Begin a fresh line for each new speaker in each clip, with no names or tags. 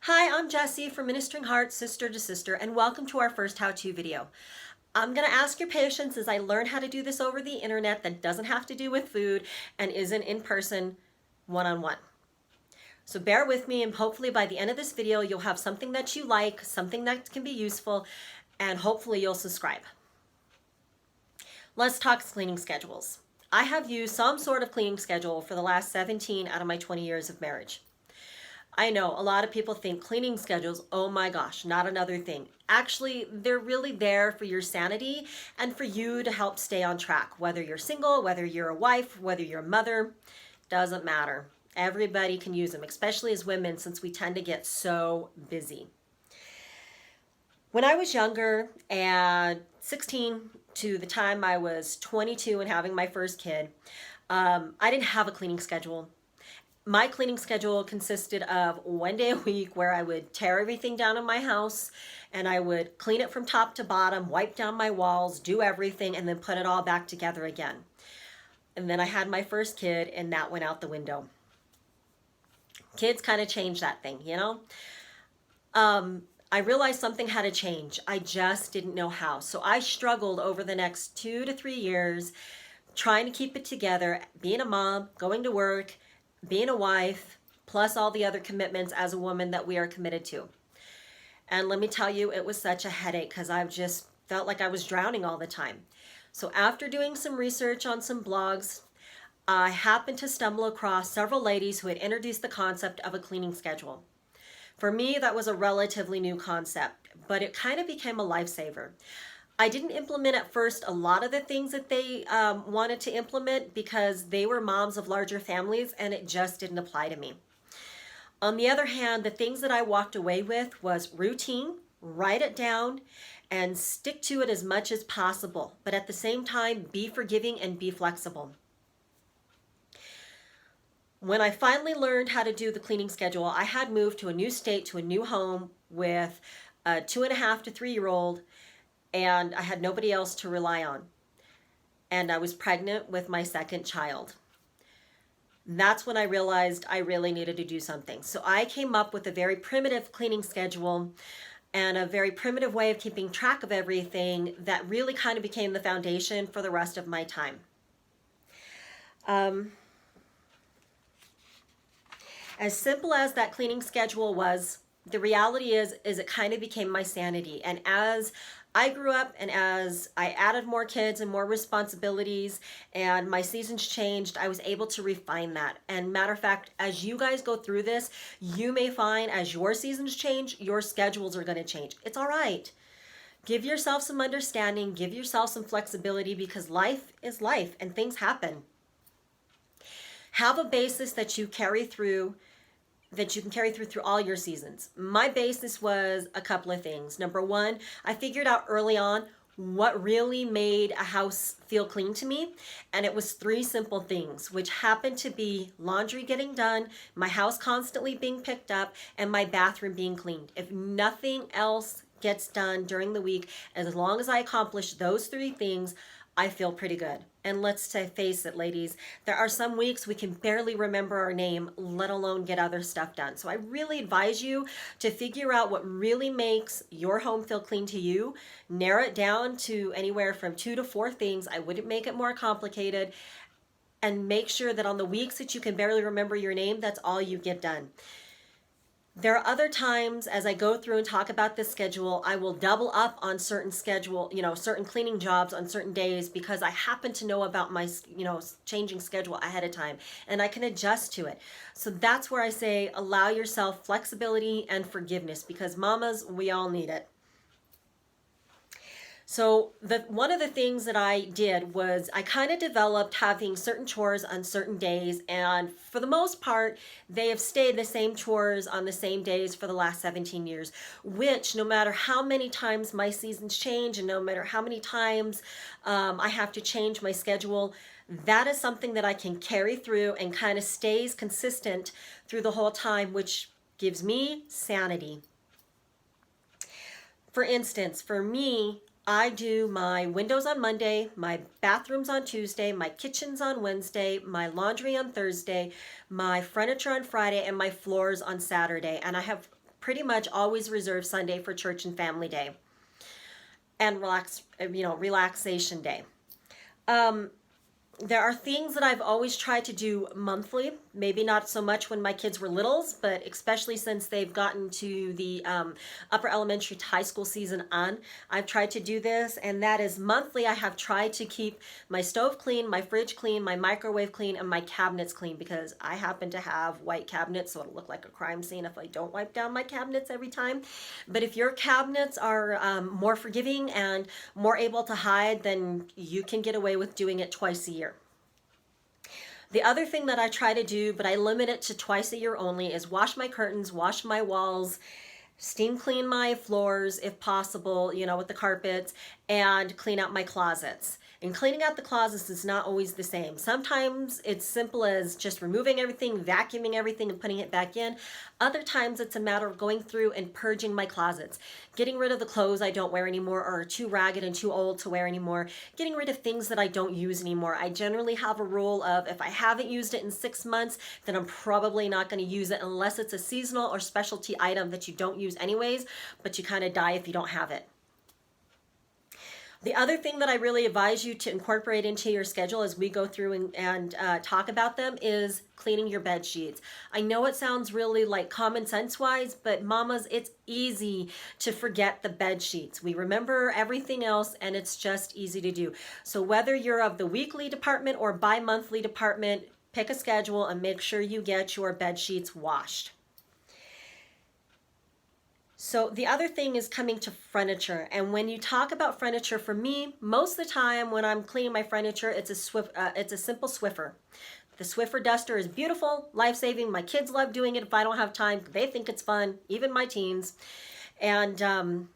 Hi, I'm Jessie from Ministering Hearts, Sister to Sister, and welcome to our first how-to video. I'm going to ask your patience as I learn how to do this over the internet that doesn't have to do with food and isn't in person one-on-one. So bear with me, and hopefully by the end of this video you'll have something that you like, something that can be useful, and hopefully you'll subscribe. Let's talk cleaning schedules. I have used some sort of cleaning schedule for the last 17 out of my 20 years of marriage. I know a lot of people think cleaning schedules, oh my gosh, not another thing. Actually, they're really there for your sanity and for you to help stay on track. Whether you're single, whether you're a wife, whether you're a mother, doesn't matter. Everybody can use them, especially as women, since we tend to get so busy. When I was younger, at 16 to the time I was 22 and having my first kid, I didn't have a cleaning schedule. My cleaning schedule consisted of one day a week where I would tear everything down in my house and I would clean it from top to bottom, wipe down my walls, do everything, and then put it all back together again. And then I had my first kid and that went out the window. Kids kind of changed that thing, you know? I realized something had to change. I just didn't know how. So I struggled over the next 2 to 3 years trying to keep it together, being a mom, going to work, being a wife, plus all the other commitments as a woman that we are committed to. And let me tell you, it was such a headache because I just felt like I was drowning all the time. So after doing some research on some blogs, I happened to stumble across several ladies who had introduced the concept of a cleaning schedule. For me, that was a relatively new concept, but it kind of became a lifesaver. I didn't implement at first a lot of the things that they wanted to implement because they were moms of larger families and it just didn't apply to me. On the other hand, the things that I walked away with was routine, write it down, and stick to it as much as possible. But at the same time, be forgiving and be flexible. When I finally learned how to do the cleaning schedule, I had moved to a new state, to a new home with a 2.5 to 3-year-old, and I had nobody else to rely on. And I was pregnant with my second child. That's when I realized I really needed to do something. So I came up with a very primitive cleaning schedule and a very primitive way of keeping track of everything that really kind of became the foundation for the rest of my time. As simple as that cleaning schedule was, the reality is it kind of became my sanity. And as I grew up and as I added more kids and more responsibilities and my seasons changed, I was able to refine that. And matter of fact, as you guys go through this, you may find as your seasons change, your schedules are going to change. It's all right. Give yourself some understanding, give yourself some flexibility because life is life and things happen. Have a basis that you carry through, that you can carry through all your seasons. My basis was a couple of things. Number one, I figured out early on what really made a house feel clean to me, and it was 3 simple things, which happened to be laundry getting done, my house constantly being picked up, and my bathroom being cleaned. If nothing else gets done during the week, as long as I accomplish those 3 things, I feel pretty good. And let's face it, ladies, there are some weeks we can barely remember our name, let alone get other stuff done. So I really advise you to figure out what really makes your home feel clean to you. Narrow it down to anywhere from 2 to 4 things. I wouldn't make it more complicated. And make sure that on the weeks that you can barely remember your name, that's all you get done. There are other times as I go through and talk about this schedule, I will double up on certain schedule, certain cleaning jobs on certain days because I happen to know about my, changing schedule ahead of time and I can adjust to it. So that's where I say allow yourself flexibility and forgiveness because mamas, we all need it. So one of the things that I did was I kind of developed having certain chores on certain days, and for the most part, they have stayed the same chores on the same days for the last 17 years, which no matter how many times my seasons change and no matter how many times I have to change my schedule, that is something that I can carry through and kind of stays consistent through the whole time, which gives me sanity. For instance, for me, I do my windows on Monday, my bathrooms on Tuesday, my kitchens on Wednesday, my laundry on Thursday, my furniture on Friday, and my floors on Saturday. And I have pretty much always reserve Sunday for church and family day and relaxation day. There are things that I've always tried to do monthly, maybe not so much when my kids were littles, but especially since they've gotten to the upper elementary to high school season on. I've tried to do this, and that is monthly. I have tried to keep my stove clean, my fridge clean, my microwave clean, and my cabinets clean, because I happen to have white cabinets, so it'll look like a crime scene if I don't wipe down my cabinets every time. But if your cabinets are more forgiving and more able to hide, then you can get away with doing it twice a year. The other thing that I try to do, but I limit it to twice a year only, is wash my curtains, wash my walls, steam clean my floors if possible, with the carpets, and clean out my closets. And cleaning out the closets is not always the same. Sometimes it's simple as just removing everything, vacuuming everything, and putting it back in. Other times it's a matter of going through and purging my closets, getting rid of the clothes I don't wear anymore or are too ragged and too old to wear anymore, getting rid of things that I don't use anymore. I generally have a rule of, if I haven't used it in 6 months, then I'm probably not going to use it unless it's a seasonal or specialty item that you don't use anyways, but you kind of die if you don't have it. The other thing that I really advise you to incorporate into your schedule as we go through and talk about them is cleaning your bed sheets. I know it sounds really like common sense wise, but mamas, it's easy to forget the bed sheets. We remember everything else, and it's just easy to do. So whether you're of the weekly department or bi-monthly department, pick a schedule and make sure you get your bed sheets washed. So the other thing is coming to furniture. And when you talk about furniture, for me, most of the time when I'm cleaning my furniture, it's a simple Swiffer. The Swiffer duster is beautiful, life-saving. My kids love doing it if I don't have time. They think it's fun, even my teens. And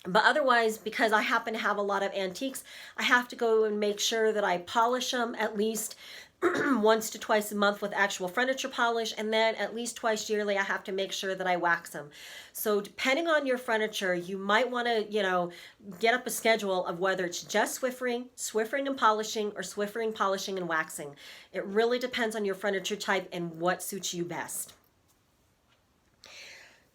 but otherwise, because I happen to have a lot of antiques, I have to go and make sure that I polish them at least once to twice a month with actual furniture polish, and then at least twice yearly I have to make sure that I wax them. So depending on your furniture, you might want to, get up a schedule of whether it's just Swiffering and polishing, or Swiffering, polishing, and waxing. It really depends on your furniture type and what suits you best.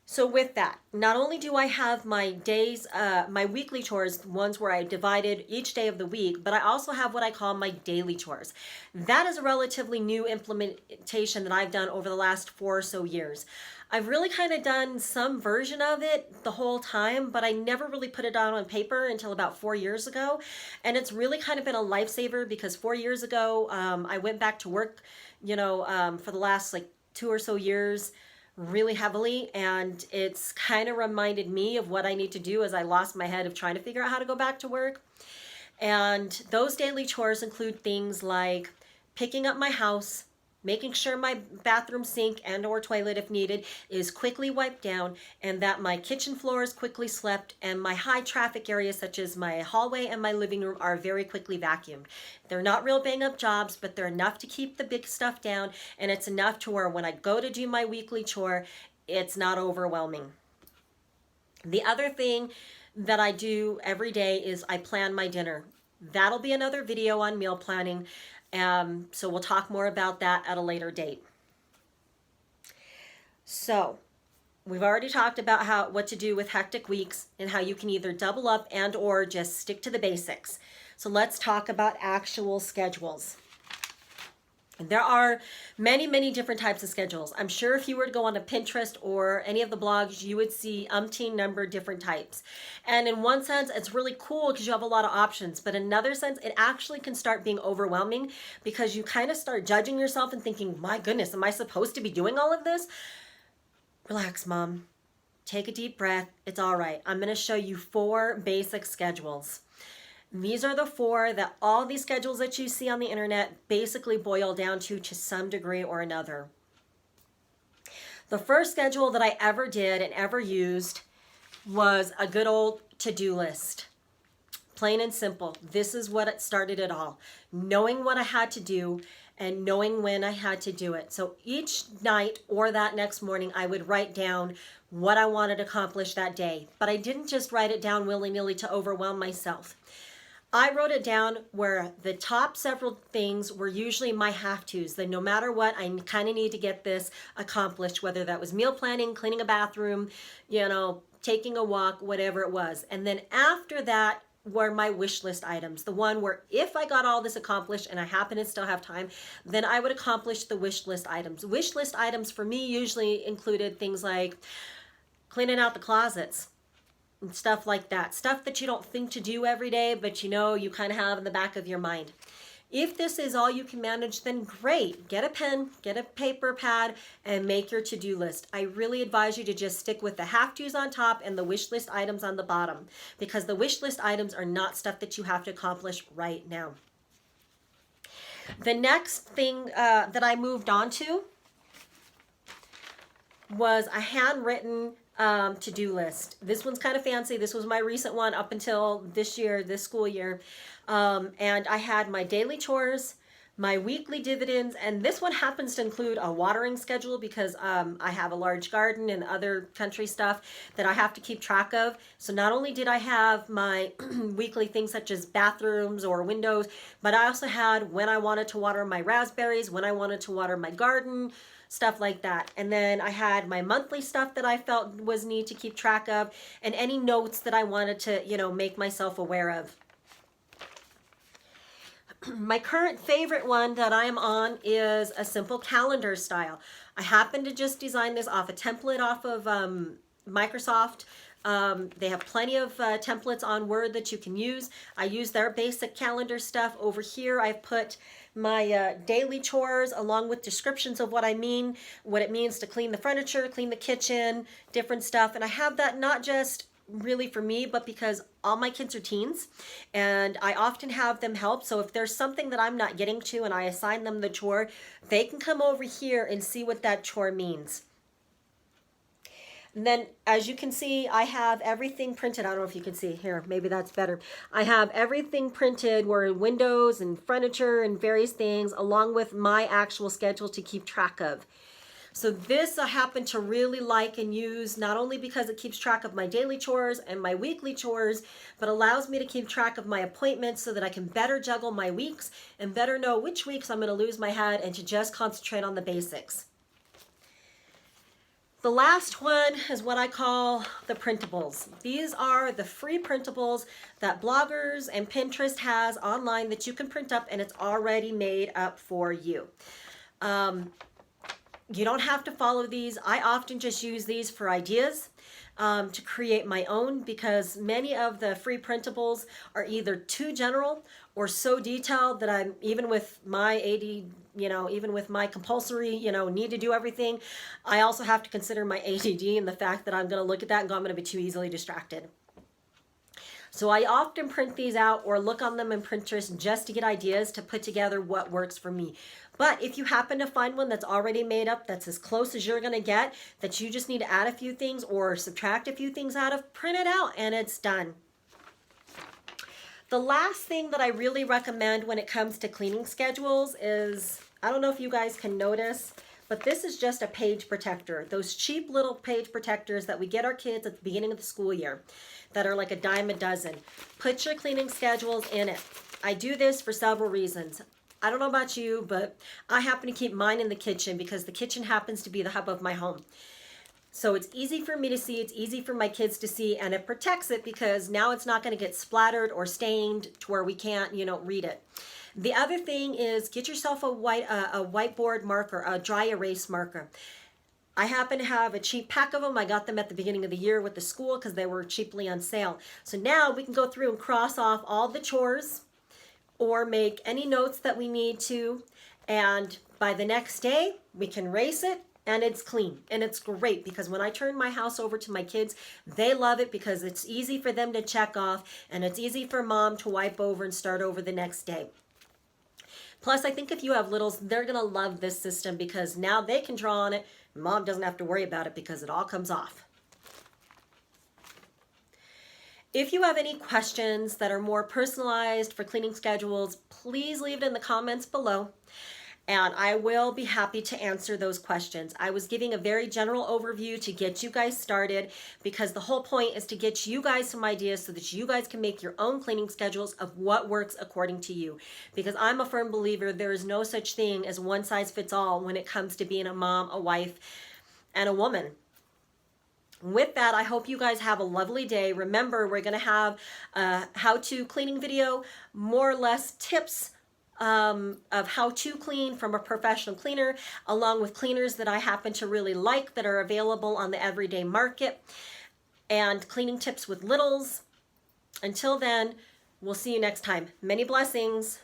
So with that, not only do I have my days, my weekly chores, ones where I divided each day of the week, but I also have what I call my daily chores. That is a relatively new implementation that I've done over the last 4 or so years. I've really kind of done some version of it the whole time, but I never really put it down on paper until about 4 years ago. And it's really kind of been a lifesaver, because 4 years ago, I went back to work, for the last 2 or so years, really heavily, and it's kind of reminded me of what I need to do as I lost my head of trying to figure out how to go back to work. And those daily chores include things like picking up my house, making sure my bathroom sink and or toilet, if needed, is quickly wiped down, and that my kitchen floor is quickly swept, and my high traffic areas such as my hallway and my living room are very quickly vacuumed. They're not real bang up jobs, but they're enough to keep the big stuff down, and it's enough to where when I go to do my weekly chore, it's not overwhelming. The other thing that I do every day is I plan my dinner. That'll be another video on meal planning. So we'll talk more about that at a later date. So we've already talked about what to do with hectic weeks and how you can either double up and or just stick to the basics. So let's talk about actual schedules. There are many, many different types of schedules. I'm sure if you were to go on to Pinterest or any of the blogs, you would see umpteen number of different types. And in one sense, it's really cool because you have a lot of options. But in another sense, it actually can start being overwhelming because you kind of start judging yourself and thinking, my goodness, am I supposed to be doing all of this? Relax, Mom. Take a deep breath. It's all right. I'm going to show you 4 basic schedules. These are the 4 that all these schedules that you see on the internet basically boil down to some degree or another. The first schedule that I ever did and ever used was a good old to-do list. Plain and simple. This is what it started it all. Knowing what I had to do and knowing when I had to do it. So each night or that next morning, I would write down what I wanted to accomplish that day. But I didn't just write it down willy-nilly to overwhelm myself. I wrote it down where the top several things were usually my have-tos, that no matter what, I kind of need to get this accomplished, whether that was meal planning, cleaning a bathroom, taking a walk, whatever it was. And then after that were my wish list items, the one where if I got all this accomplished and I happen to still have time, then I would accomplish the wish list items. Wish list items for me usually included things like cleaning out the closets, and stuff like that. Stuff that you don't think to do every day, but you kind of have in the back of your mind. If this is all you can manage, then great. Get a pen, get a paper pad, and make your to-do list. I really advise you to just stick with the have-tos on top and the wish list items on the bottom, because the wish list items are not stuff that you have to accomplish right now. The next thing that I moved on to was a handwritten to-do list. This one's kind of fancy. This was my recent one up until this school year. And I had my daily chores, my weekly dividends, and this one happens to include a watering schedule because I have a large garden and other country stuff that I have to keep track of. So not only did I have my weekly things such as bathrooms or windows, but I also had when I wanted to water my raspberries, when I wanted to water my garden, stuff like that. And then I had my monthly stuff that I felt was need to keep track of, and any notes that I wanted to, make myself aware of. My current favorite one that I am on is a simple calendar style. I happen to just design this off a template off of Microsoft. They have plenty of templates on Word that you can use. I use their basic calendar stuff. Over here I've put my daily chores along with descriptions of what it means to clean the furniture, clean the kitchen, different stuff. And I have that not just really for me, but because all my kids are teens and I often have them help. So if there's something that I'm not getting to and I assign them the chore, they can come over here and see what that chore means. And then, as you can see, I have everything printed. I don't know if you can see here. Maybe that's better. I have everything printed where windows and furniture and various things, along with my actual schedule to keep track of. So this I happen to really like and use, not only because it keeps track of my daily chores and my weekly chores, but allows me to keep track of my appointments so that I can better juggle my weeks and better know which weeks I'm going to lose my head and to just concentrate on the basics. The last one is what I call the printables. These are the free printables that bloggers and Pinterest has online that you can print up, and it's already made up for you. You don't have to follow these. I often just use these for ideas to create my own, because many of the free printables are either too general or so detailed that I'm, even with my AD, even with my compulsory, need to do everything, I also have to consider my ADD and the fact that I'm going to look at that and go, I'm going to be too easily distracted. So I often print these out or look on them in Pinterest just to get ideas to put together what works for me. But if you happen to find one that's already made up, that's as close as you're going to get, that you just need to add a few things or subtract a few things out of, print it out and it's done. The last thing that I really recommend when it comes to cleaning schedules is, I don't know if you guys can notice, but this is just a page protector. Those cheap little page protectors that we get our kids at the beginning of the school year that are like a dime a dozen. Put your cleaning schedules in it. I do this for several reasons. I don't know about you, but I happen to keep mine in the kitchen because the kitchen happens to be the hub of my home. So it's easy for me to see, it's easy for my kids to see, and it protects it because now it's not going to get splattered or stained to where we can't, read it. The other thing is get yourself a whiteboard marker, a dry erase marker. I happen to have a cheap pack of them. I got them at the beginning of the year with the school because they were cheaply on sale. So now we can go through and cross off all the chores or make any notes that we need to. And by the next day, we can erase it and it's clean. And it's great because when I turn my house over to my kids, they love it because it's easy for them to check off and it's easy for mom to wipe over and start over the next day. Plus, I think if you have littles, they're going to love this system because now they can draw on it. Mom doesn't have to worry about it because it all comes off. If you have any questions that are more personalized for cleaning schedules, please leave it in the comments below. and I will be happy to answer those questions. I was giving a very general overview to get you guys started, because the whole point is to get you guys some ideas so that you guys can make your own cleaning schedules of what works according to you. Because I'm a firm believer there is no such thing as one size fits all when it comes to being a mom, a wife, and a woman. With that, I hope you guys have a lovely day. Remember, we're going to have a how-to cleaning video, more or less tips of how to clean from a professional cleaner, along with cleaners that I happen to really like that are available on the everyday market, and cleaning tips with littles. Until then, we'll see you next time. Many blessings.